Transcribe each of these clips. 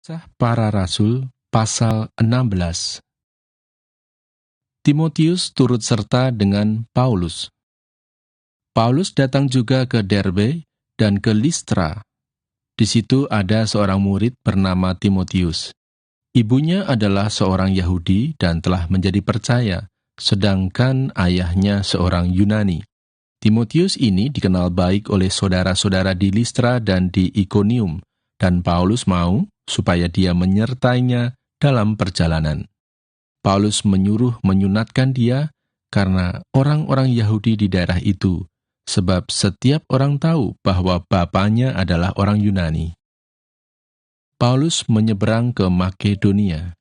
Kisah Para Rasul pasal 16. Timotius turut serta dengan Paulus. Paulus datang juga ke Derbe dan ke Listra. Di situ ada seorang murid bernama Timotius. Ibunya adalah seorang Yahudi dan telah menjadi percaya, sedangkan ayahnya seorang Yunani. Timotius ini dikenal baik oleh saudara-saudara di Listra dan di Ikonium, dan Paulus mau supaya dia menyertainya dalam perjalanan. Paulus menyuruh menyunatkan dia karena orang-orang Yahudi di daerah itu, sebab setiap orang tahu bahwa bapaknya adalah orang Yunani. Paulus menyeberang ke Makedonia.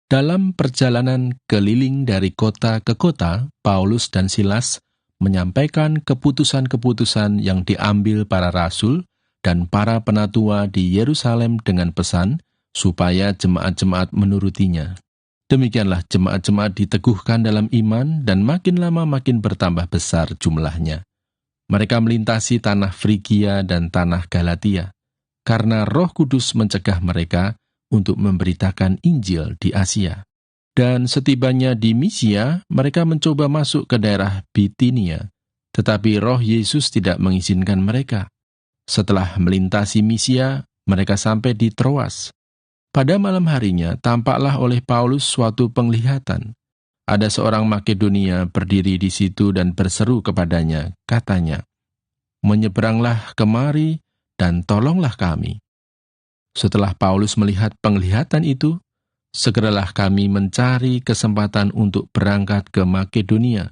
Dalam perjalanan keliling dari kota ke kota, Paulus dan Silas menyampaikan keputusan-keputusan yang diambil para rasul dan para penatua di Yerusalem dengan pesan supaya jemaat-jemaat menurutinya. Demikianlah jemaat-jemaat diteguhkan dalam iman dan makin lama makin bertambah besar jumlahnya. Mereka melintasi tanah Frigia dan tanah Galatia, karena Roh Kudus mencegah mereka untuk memberitakan Injil di Asia. Dan setibanya di Misia, mereka mencoba masuk ke daerah Bitinia, tetapi Roh Yesus tidak mengizinkan mereka. Setelah melintasi Misia, mereka sampai di Troas. Pada malam harinya, tampaklah oleh Paulus suatu penglihatan. Ada seorang Makedonia berdiri di situ dan berseru kepadanya, katanya, "Menyeberanglah kemari dan tolonglah kami." Setelah Paulus melihat penglihatan itu, segeralah kami mencari kesempatan untuk berangkat ke Makedonia,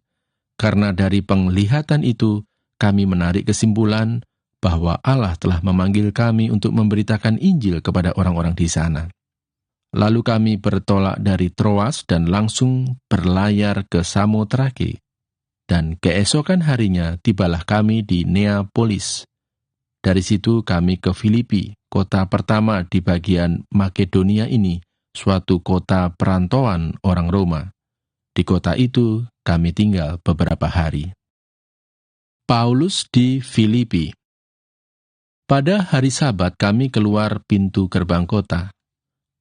karena dari penglihatan itu kami menarik kesimpulan bahwa Allah telah memanggil kami untuk memberitakan Injil kepada orang-orang di sana. Lalu kami bertolak dari Troas dan langsung berlayar ke Samotrake. Dan keesokan harinya tibalah kami di Neapolis. Dari situ kami ke Filipi, kota pertama di bagian Makedonia ini, suatu kota perantauan orang Roma. Di kota itu kami tinggal beberapa hari. Paulus di Filipi. Pada hari Sabat kami keluar pintu gerbang kota.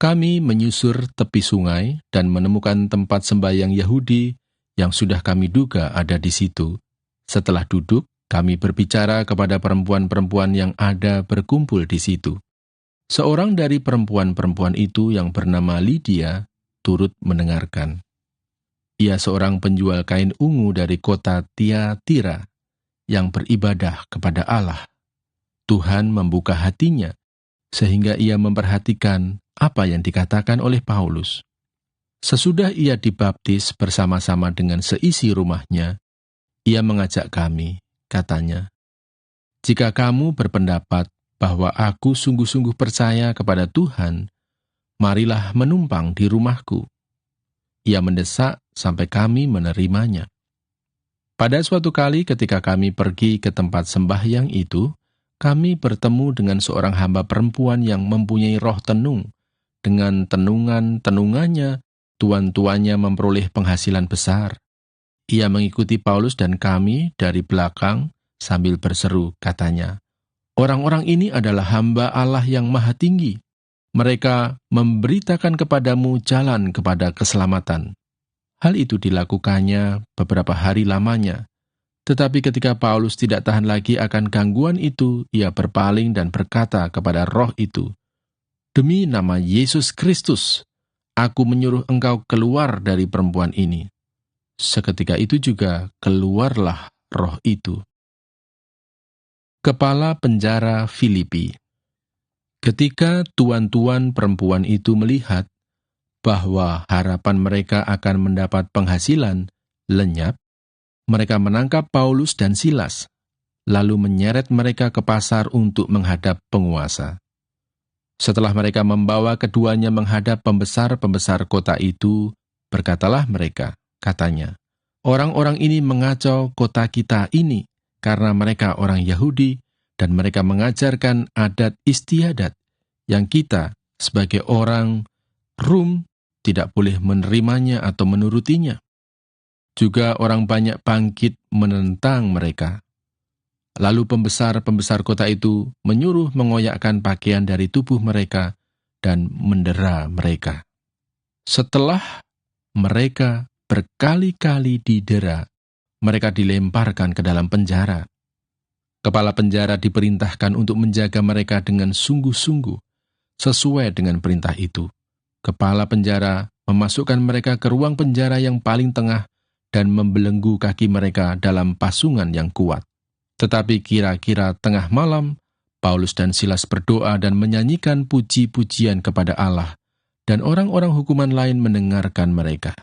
Kami menyusur tepi sungai dan menemukan tempat sembahyang Yahudi yang sudah kami duga ada di situ. Setelah duduk, kami berbicara kepada perempuan-perempuan yang ada berkumpul di situ. Seorang dari perempuan-perempuan itu yang bernama Lydia turut mendengarkan. Ia seorang penjual kain ungu dari kota Tiatira yang beribadah kepada Allah. Tuhan membuka hatinya, sehingga ia memperhatikan apa yang dikatakan oleh Paulus. Sesudah ia dibaptis bersama-sama dengan seisi rumahnya, ia mengajak kami, katanya, "Jika kamu berpendapat bahwa aku sungguh-sungguh percaya kepada Tuhan, marilah menumpang di rumahku." Ia mendesak sampai kami menerimanya. Pada suatu kali ketika kami pergi ke tempat sembahyang itu, kami bertemu dengan seorang hamba perempuan yang mempunyai roh tenung. Dengan tenungan-tenungannya, tuan-tuannya memperoleh penghasilan besar. Ia mengikuti Paulus dan kami dari belakang sambil berseru, katanya, "Orang-orang ini adalah hamba Allah yang Maha Tinggi. Mereka memberitakan kepadamu jalan kepada keselamatan." Hal itu dilakukannya beberapa hari lamanya. Tetapi ketika Paulus tidak tahan lagi akan gangguan itu, ia berpaling dan berkata kepada roh itu, "Demi nama Yesus Kristus, aku menyuruh engkau keluar dari perempuan ini." Seketika itu juga keluarlah roh itu. Kepala penjara Filipi. Ketika tuan-tuan perempuan itu melihat bahwa harapan mereka akan mendapat penghasilan lenyap, mereka menangkap Paulus dan Silas, lalu menyeret mereka ke pasar untuk menghadap penguasa. Setelah mereka membawa keduanya menghadap pembesar-pembesar kota itu, berkatalah mereka, katanya, "Orang-orang ini mengacau kota kita ini, karena mereka orang Yahudi, dan mereka mengajarkan adat istiadat, yang kita, sebagai orang Rum, tidak boleh menerimanya atau menurutinya." Juga orang banyak bangkit menentang mereka. Lalu pembesar-pembesar kota itu menyuruh mengoyakkan pakaian dari tubuh mereka dan mendera mereka. Setelah mereka berkali-kali didera, mereka dilemparkan ke dalam penjara. Kepala penjara diperintahkan untuk menjaga mereka dengan sungguh-sungguh, sesuai dengan perintah itu. Kepala penjara memasukkan mereka ke ruang penjara yang paling tengah dan membelenggu kaki mereka dalam pasungan yang kuat. Tetapi kira-kira tengah malam, Paulus dan Silas berdoa dan menyanyikan puji-pujian kepada Allah, dan orang-orang hukuman lain mendengarkan mereka.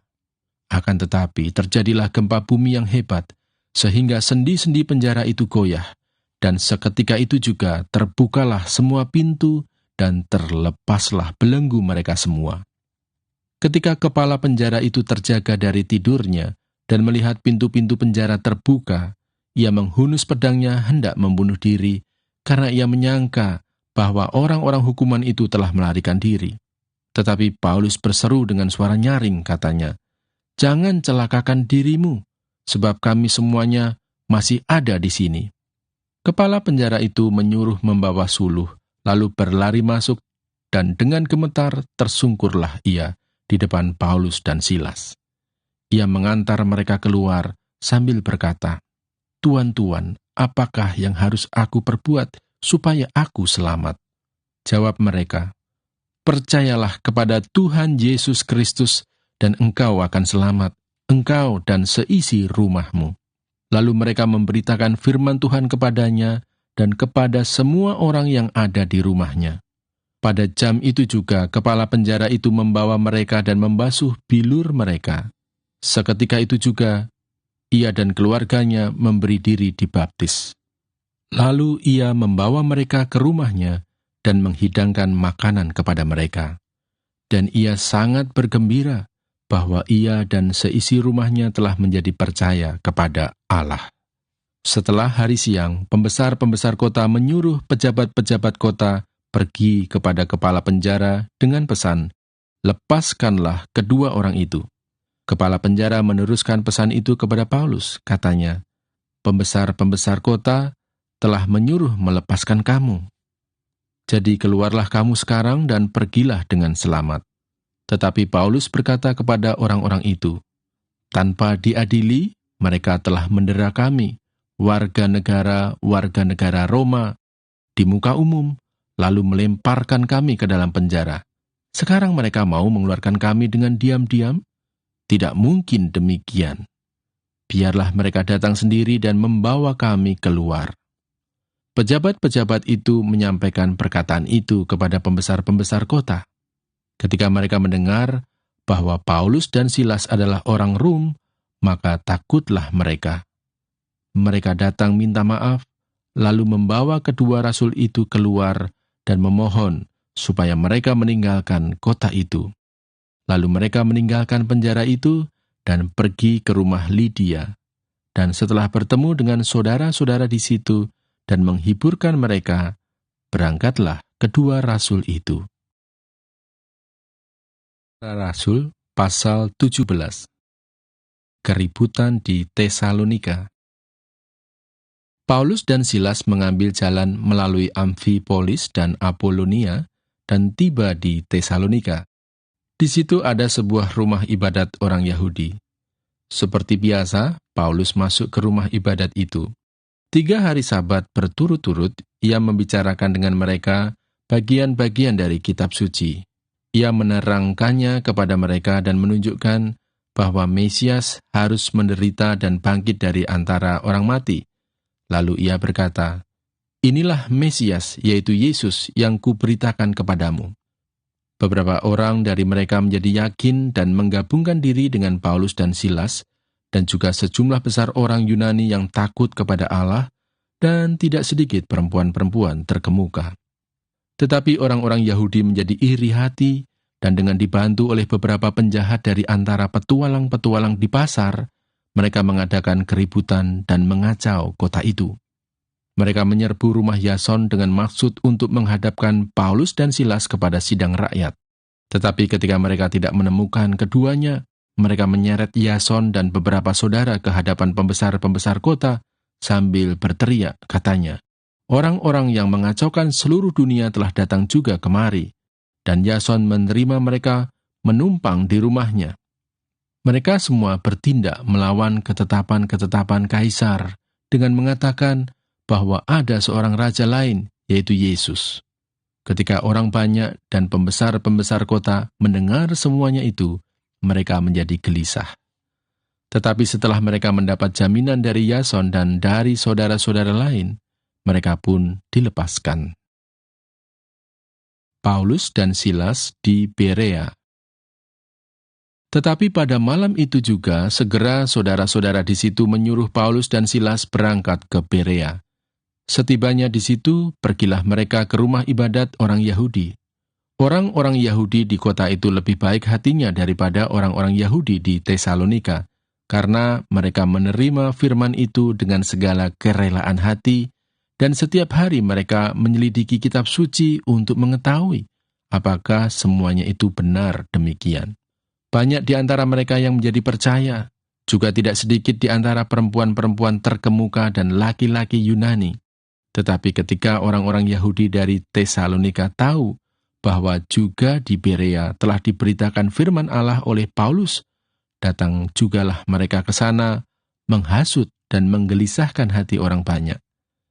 Akan tetapi terjadilah gempa bumi yang hebat, sehingga sendi-sendi penjara itu goyah, dan seketika itu juga terbukalah semua pintu dan terlepaslah belenggu mereka semua. Ketika kepala penjara itu terjaga dari tidurnya dan melihat pintu-pintu penjara terbuka, ia menghunus pedangnya hendak membunuh diri, karena ia menyangka bahwa orang-orang hukuman itu telah melarikan diri. Tetapi Paulus berseru dengan suara nyaring, katanya, "Jangan celakakan dirimu, sebab kami semuanya masih ada di sini." Kepala penjara itu menyuruh membawa suluh, lalu berlari masuk, dan dengan gemetar tersungkurlah ia di depan Paulus dan Silas. Ia mengantar mereka keluar sambil berkata, "Tuan-tuan, apakah yang harus aku perbuat supaya aku selamat?" Jawab mereka, "Percayalah kepada Tuhan Yesus Kristus, dan engkau akan selamat, engkau dan seisi rumahmu." Lalu mereka memberitakan firman Tuhan kepadanya dan kepada semua orang yang ada di rumahnya. Pada jam itu juga kepala penjara itu membawa mereka dan membasuh bilur mereka. Seketika itu juga ia dan keluarganya memberi diri dibaptis. Lalu ia membawa mereka ke rumahnya dan menghidangkan makanan kepada mereka. Dan ia sangat bergembira bahwa ia dan seisi rumahnya telah menjadi percaya kepada Allah. Setelah hari siang, pembesar-pembesar kota menyuruh pejabat-pejabat kota pergi kepada kepala penjara dengan pesan, "Lepaskanlah kedua orang itu." Kepala penjara meneruskan pesan itu kepada Paulus, katanya, "Pembesar-pembesar kota telah menyuruh melepaskan kamu. Jadi keluarlah kamu sekarang dan pergilah dengan selamat." Tetapi Paulus berkata kepada orang-orang itu, "Tanpa diadili, mereka telah mendera kami, warga negara Roma, di muka umum, lalu melemparkan kami ke dalam penjara. Sekarang mereka mau mengeluarkan kami dengan diam-diam? Tidak mungkin demikian. Biarlah mereka datang sendiri dan membawa kami keluar." Pejabat-pejabat itu menyampaikan perkataan itu kepada pembesar-pembesar kota. Ketika mereka mendengar bahwa Paulus dan Silas adalah orang Rom, maka takutlah mereka. Mereka datang minta maaf, lalu membawa kedua rasul itu keluar dan memohon supaya mereka meninggalkan kota itu. Lalu mereka meninggalkan penjara itu dan pergi ke rumah Lydia. Dan setelah bertemu dengan saudara-saudara di situ dan menghiburkan mereka, berangkatlah kedua rasul itu. Rasul pasal 17. Keributan di Tesalonika. Paulus dan Silas mengambil jalan melalui Amfipolis dan Apolonia dan tiba di Tesalonika. Di situ ada sebuah rumah ibadat orang Yahudi. Seperti biasa, Paulus masuk ke rumah ibadat itu. 3 hari Sabat berturut-turut, ia membicarakan dengan mereka bagian-bagian dari kitab suci. Ia menerangkannya kepada mereka dan menunjukkan bahwa Mesias harus menderita dan bangkit dari antara orang mati. Lalu ia berkata, "Inilah Mesias, yaitu Yesus yang kuberitakan kepadamu." Beberapa orang dari mereka menjadi yakin dan menggabungkan diri dengan Paulus dan Silas, dan juga sejumlah besar orang Yunani yang takut kepada Allah, dan tidak sedikit perempuan-perempuan terkemuka. Tetapi orang-orang Yahudi menjadi iri hati, dan dengan dibantu oleh beberapa penjahat dari antara petualang-petualang di pasar, mereka mengadakan keributan dan mengacau kota itu. Mereka menyerbu rumah Yason dengan maksud untuk menghadapkan Paulus dan Silas kepada sidang rakyat. Tetapi ketika mereka tidak menemukan keduanya, mereka menyeret Yason dan beberapa saudara ke hadapan pembesar-pembesar kota sambil berteriak, katanya, "Orang-orang yang mengacaukan seluruh dunia telah datang juga kemari, dan Yason menerima mereka menumpang di rumahnya. Mereka semua bertindak melawan ketetapan-ketetapan Kaisar dengan mengatakan bahwa ada seorang raja lain, yaitu Yesus. Ketika orang banyak dan pembesar-pembesar kota mendengar semuanya itu, mereka menjadi gelisah. Tetapi setelah mereka mendapat jaminan dari Yason dan dari saudara-saudara lain, mereka pun dilepaskan. Paulus dan Silas di Berea. Tetapi pada malam itu juga, segera saudara-saudara di situ menyuruh Paulus dan Silas berangkat ke Berea. Setibanya di situ, pergilah mereka ke rumah ibadat orang Yahudi. Orang-orang Yahudi di kota itu lebih baik hatinya daripada orang-orang Yahudi di Tesalonika, karena mereka menerima firman itu dengan segala kerelaan hati, dan setiap hari mereka menyelidiki kitab suci untuk mengetahui apakah semuanya itu benar demikian. Banyak di antara mereka yang menjadi percaya, juga tidak sedikit di antara perempuan-perempuan terkemuka dan laki-laki Yunani. Tetapi ketika orang-orang Yahudi dari Tesalonika tahu bahwa juga di Berea telah diberitakan firman Allah oleh Paulus, datang jugalah mereka ke sana, menghasut dan menggelisahkan hati orang banyak.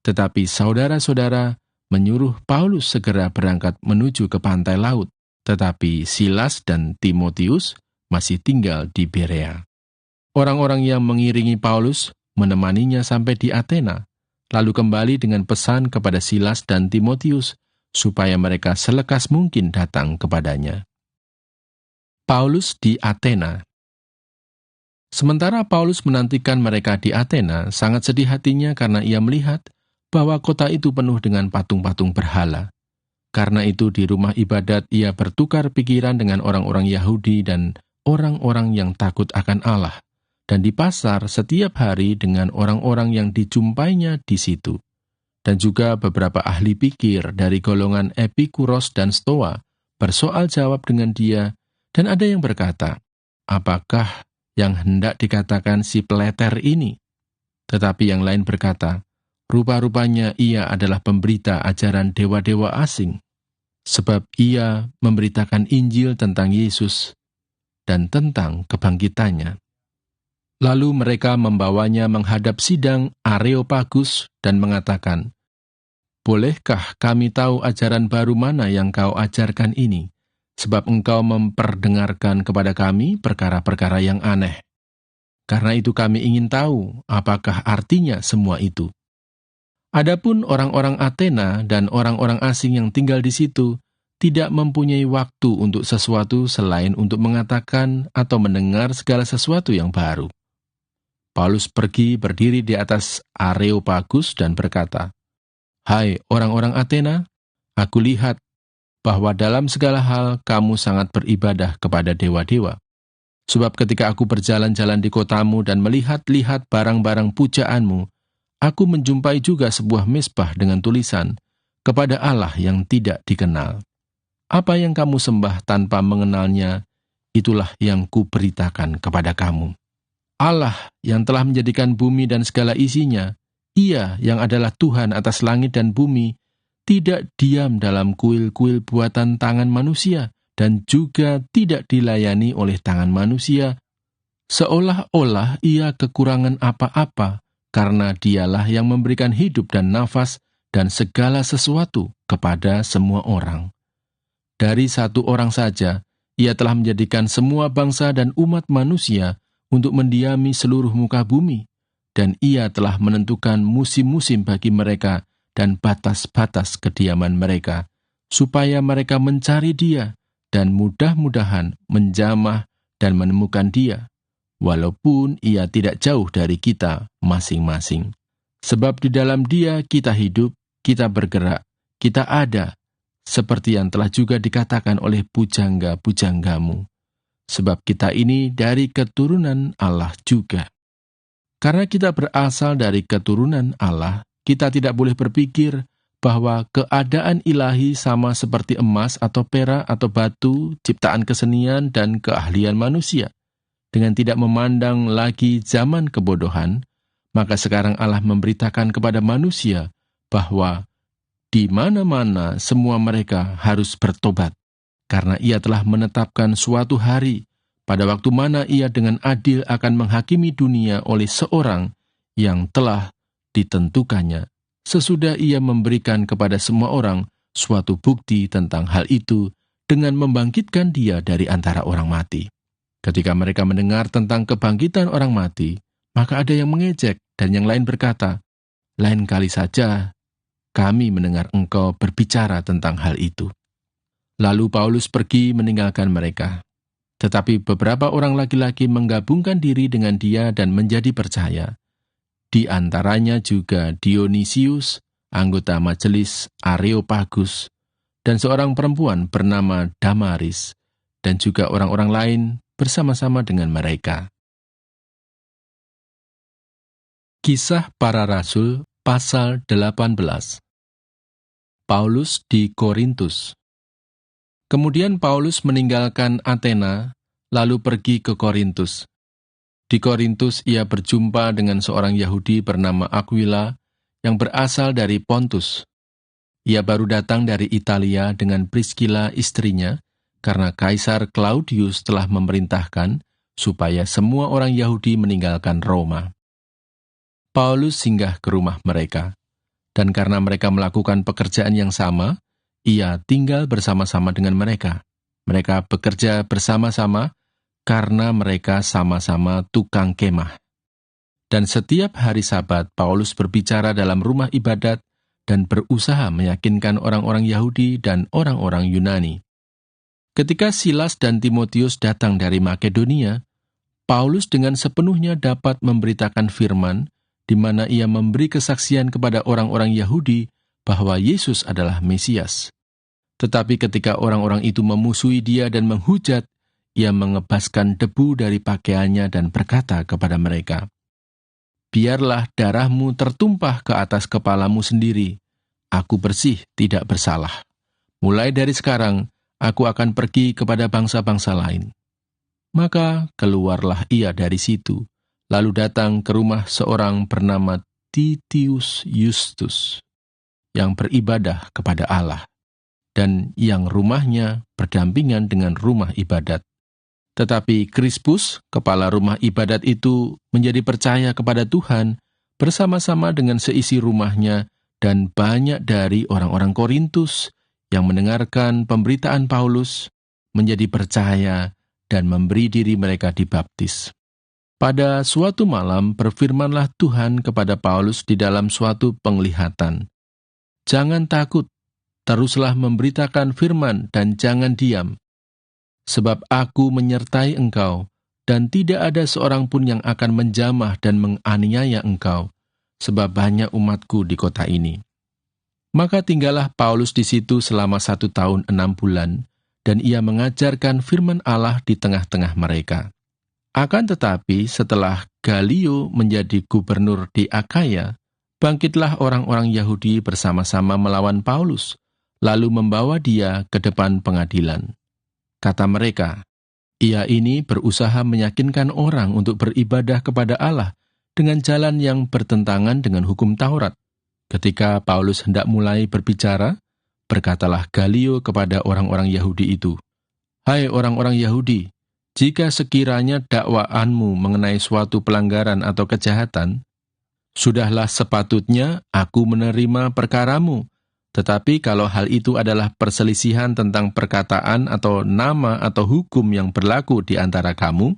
Tetapi saudara-saudara menyuruh Paulus segera berangkat menuju ke pantai laut, tetapi Silas dan Timotius masih tinggal di Berea. Orang-orang yang mengiringi Paulus menemaninya sampai di Athena, lalu kembali dengan pesan kepada Silas dan Timotius, supaya mereka selekas mungkin datang kepadanya. Paulus di Athena. Sementara Paulus menantikan mereka di Athena, sangat sedih hatinya karena ia melihat bahwa kota itu penuh dengan patung-patung berhala. Karena itu di rumah ibadat ia bertukar pikiran dengan orang-orang Yahudi dan orang-orang yang takut akan Allah, dan di pasar setiap hari dengan orang-orang yang dijumpainya di situ. Dan juga beberapa ahli pikir dari golongan Epikuros dan Stoa bersoal jawab dengan dia, dan ada yang berkata, apakah yang hendak dikatakan si peleter ini? Tetapi yang lain berkata, rupa-rupanya ia adalah pemberita ajaran dewa-dewa asing, sebab ia memberitakan Injil tentang Yesus dan tentang kebangkitannya. Lalu mereka membawanya menghadap sidang Areopagus dan mengatakan, bolehkah kami tahu ajaran baru mana yang kau ajarkan ini? Sebab engkau memperdengarkan kepada kami perkara-perkara yang aneh. Karena itu kami ingin tahu apakah artinya semua itu. Adapun orang-orang Athena dan orang-orang asing yang tinggal di situ tidak mempunyai waktu untuk sesuatu selain untuk mengatakan atau mendengar segala sesuatu yang baru. Paulus pergi berdiri di atas Areopagus dan berkata, hai orang-orang Athena, aku lihat bahwa dalam segala hal kamu sangat beribadah kepada dewa-dewa. Sebab ketika aku berjalan-jalan di kotamu dan melihat-lihat barang-barang pujaanmu, aku menjumpai juga sebuah mezbah dengan tulisan, kepada Allah yang tidak dikenal. Apa yang kamu sembah tanpa mengenalnya, itulah yang kuberitakan kepada kamu. Allah yang telah menjadikan bumi dan segala isinya, Ia yang adalah Tuhan atas langit dan bumi, tidak diam dalam kuil-kuil buatan tangan manusia, dan juga tidak dilayani oleh tangan manusia, seolah-olah Ia kekurangan apa-apa, karena Dialah yang memberikan hidup dan nafas dan segala sesuatu kepada semua orang. Dari satu orang saja, Ia telah menjadikan semua bangsa dan umat manusia untuk mendiami seluruh muka bumi, dan Ia telah menentukan musim-musim bagi mereka dan batas-batas kediaman mereka, supaya mereka mencari Dia dan mudah-mudahan menjamah dan menemukan Dia, walaupun Ia tidak jauh dari kita masing-masing. Sebab di dalam Dia kita hidup, kita bergerak, kita ada, seperti yang telah juga dikatakan oleh pujangga-pujanggamu. Sebab kita ini dari keturunan Allah juga. Karena kita berasal dari keturunan Allah, kita tidak boleh berpikir bahwa keadaan ilahi sama seperti emas atau perak atau batu, ciptaan kesenian dan keahlian manusia. Dengan tidak memandang lagi zaman kebodohan, maka sekarang Allah memberitakan kepada manusia bahwa di mana-mana semua mereka harus bertobat, karena ia telah menetapkan suatu hari, pada waktu mana ia dengan adil akan menghakimi dunia oleh seorang yang telah ditentukannya, sesudah ia memberikan kepada semua orang suatu bukti tentang hal itu dengan membangkitkan dia dari antara orang mati. Ketika mereka mendengar tentang kebangkitan orang mati, maka ada yang mengejek dan yang lain berkata, "Lain kali saja kami mendengar engkau berbicara tentang hal itu." Lalu Paulus pergi meninggalkan mereka. Tetapi beberapa orang laki-laki menggabungkan diri dengan dia dan menjadi percaya. Di antaranya juga Dionisius, anggota majelis Areopagus, dan seorang perempuan bernama Damaris, dan juga orang-orang lain bersama-sama dengan mereka. Kisah Para Rasul pasal 18. Paulus di Korintus. Kemudian Paulus meninggalkan Athena, lalu pergi ke Korintus. Di Korintus ia berjumpa dengan seorang Yahudi bernama Aquila yang berasal dari Pontus. Ia baru datang dari Italia dengan Priscilla istrinya, karena Kaisar Claudius telah memerintahkan supaya semua orang Yahudi meninggalkan Roma. Paulus singgah ke rumah mereka, dan karena mereka melakukan pekerjaan yang sama, ia tinggal bersama-sama dengan mereka. Mereka bekerja bersama-sama karena mereka sama-sama tukang kemah. Dan setiap hari Sabat, Paulus berbicara dalam rumah ibadat dan berusaha meyakinkan orang-orang Yahudi dan orang-orang Yunani. Ketika Silas dan Timotius datang dari Makedonia, Paulus dengan sepenuhnya dapat memberitakan firman, di mana ia memberi kesaksian kepada orang-orang Yahudi bahwa Yesus adalah Mesias. Tetapi ketika orang-orang itu memusuhi dia dan menghujat, ia mengebaskan debu dari pakaiannya dan berkata kepada mereka, "Biarlah darahmu tertumpah ke atas kepalamu sendiri. Aku bersih, tidak bersalah. Mulai dari sekarang, aku akan pergi kepada bangsa-bangsa lain." Maka keluarlah ia dari situ, lalu datang ke rumah seorang bernama Titius Justus, yang beribadah kepada Allah, dan yang rumahnya berdampingan dengan rumah ibadat. Tetapi Krispus, kepala rumah ibadat itu, menjadi percaya kepada Tuhan bersama-sama dengan seisi rumahnya, dan banyak dari orang-orang Korintus yang mendengarkan pemberitaan Paulus menjadi percaya dan memberi diri mereka dibaptis. Pada suatu malam berfirmanlah Tuhan kepada Paulus di dalam suatu penglihatan, "Jangan takut, teruslah memberitakan firman dan jangan diam, sebab aku menyertai engkau, dan tidak ada seorang pun yang akan menjamah dan menganiaya engkau, sebab banyak umatku di kota ini." Maka tinggallah Paulus di situ selama 1 tahun 6 bulan, dan ia mengajarkan firman Allah di tengah-tengah mereka. Akan tetapi setelah Galio menjadi gubernur di Akaya, bangkitlah orang-orang Yahudi bersama-sama melawan Paulus, lalu membawa dia ke depan pengadilan. Kata mereka, "Ia ini berusaha meyakinkan orang untuk beribadah kepada Allah dengan jalan yang bertentangan dengan hukum Taurat." Ketika Paulus hendak mulai berbicara, berkatalah Galio kepada orang-orang Yahudi itu, "Hai orang-orang Yahudi, jika sekiranya dakwaanmu mengenai suatu pelanggaran atau kejahatan, sudahlah sepatutnya aku menerima perkaramu. Tetapi kalau hal itu adalah perselisihan tentang perkataan atau nama atau hukum yang berlaku di antara kamu,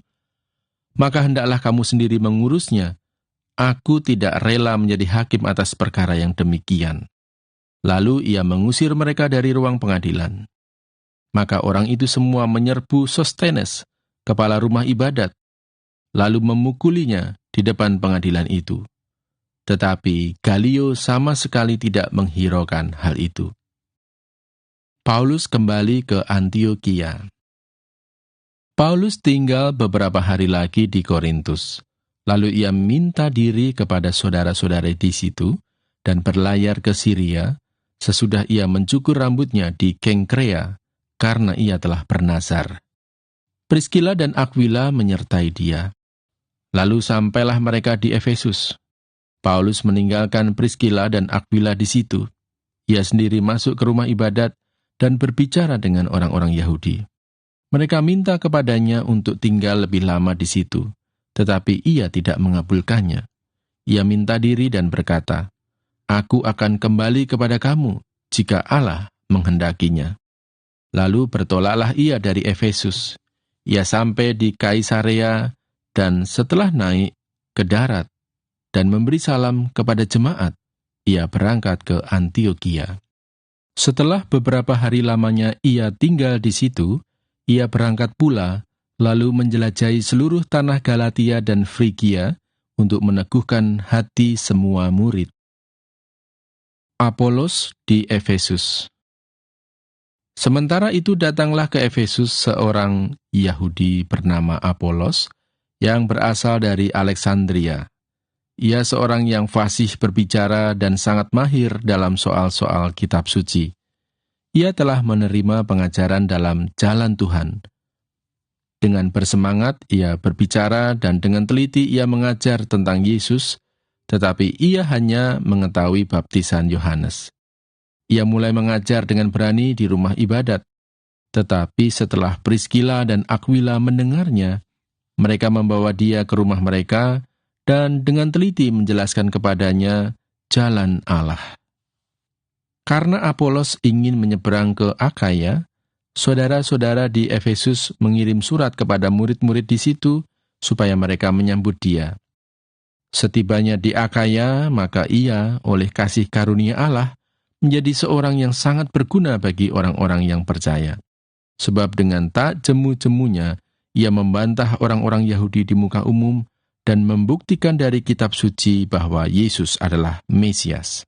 maka hendaklah kamu sendiri mengurusnya. Aku tidak rela menjadi hakim atas perkara yang demikian." Lalu ia mengusir mereka dari ruang pengadilan. Maka orang itu semua menyerbu Sostenes, kepala rumah ibadat, lalu memukulinya di depan pengadilan itu. Tetapi Galio sama sekali tidak menghiraukan hal itu. Paulus kembali ke Antiokhia. Paulus tinggal beberapa hari lagi di Korintus. Lalu ia minta diri kepada saudara-saudara di situ dan berlayar ke Syria, sesudah ia mencukur rambutnya di Kengkrea, karena ia telah bernazar. Priscilla dan Aquila menyertai dia. Lalu sampailah mereka di Efesus. Paulus meninggalkan Priscilla dan Aquila di situ. Ia sendiri masuk ke rumah ibadat dan berbicara dengan orang-orang Yahudi. Mereka minta kepadanya untuk tinggal lebih lama di situ, tetapi ia tidak mengabulkannya. Ia minta diri dan berkata, "Aku akan kembali kepada kamu jika Allah menghendakinya." Lalu bertolaklah ia dari Efesus. Ia sampai di Kaisarea dan setelah naik ke darat dan memberi salam kepada jemaat, ia berangkat ke Antiokhia. Setelah beberapa hari lamanya ia tinggal di situ, ia berangkat pula, lalu menjelajahi seluruh tanah Galatia dan Frigia untuk meneguhkan hati semua murid. Apolos di Efesus. Sementara itu datanglah ke Efesus seorang Yahudi bernama Apolos, yang berasal dari Alexandria. Ia seorang yang fasih berbicara dan sangat mahir dalam soal-soal kitab suci. Ia telah menerima pengajaran dalam jalan Tuhan. Dengan bersemangat, ia berbicara dan dengan teliti ia mengajar tentang Yesus, tetapi ia hanya mengetahui baptisan Yohanes. Ia mulai mengajar dengan berani di rumah ibadat, tetapi setelah Priskila dan Aquila mendengarnya, mereka membawa dia ke rumah mereka dan dengan teliti menjelaskan kepadanya jalan Allah. Karena Apolos ingin menyeberang ke Akaya, saudara-saudara di Efesus mengirim surat kepada murid-murid di situ supaya mereka menyambut dia. Setibanya di Akaya, maka ia, oleh kasih karunia Allah, menjadi seorang yang sangat berguna bagi orang-orang yang percaya. Sebab dengan tak jemu-jemunya, ia membantah orang-orang Yahudi di muka umum dan membuktikan dari kitab suci bahwa Yesus adalah Mesias.